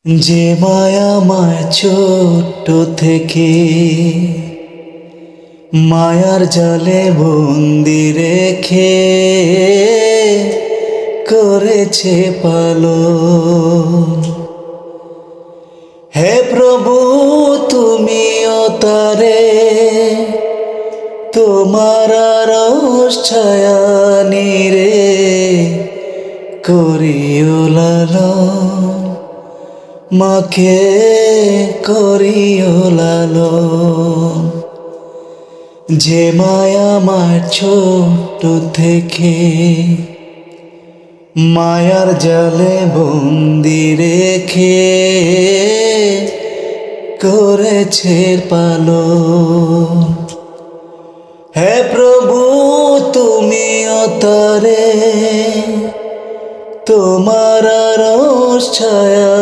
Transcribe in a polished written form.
যে মায়া মায় ছোট্ট থেকে মায়ার জালে বন্দি রেখে করেছে পালন। হে প্রভু তুমিও তারে তোমার আরশ ছায়া নিরে করিও লালন, মাকে করিও লালন। যে মায়া আমার ছোট থেকে মায়ার জালে বন্দি রেখে করেছে পালন। হে প্রভু তুমিও তারে তোমার আরশ ছায়া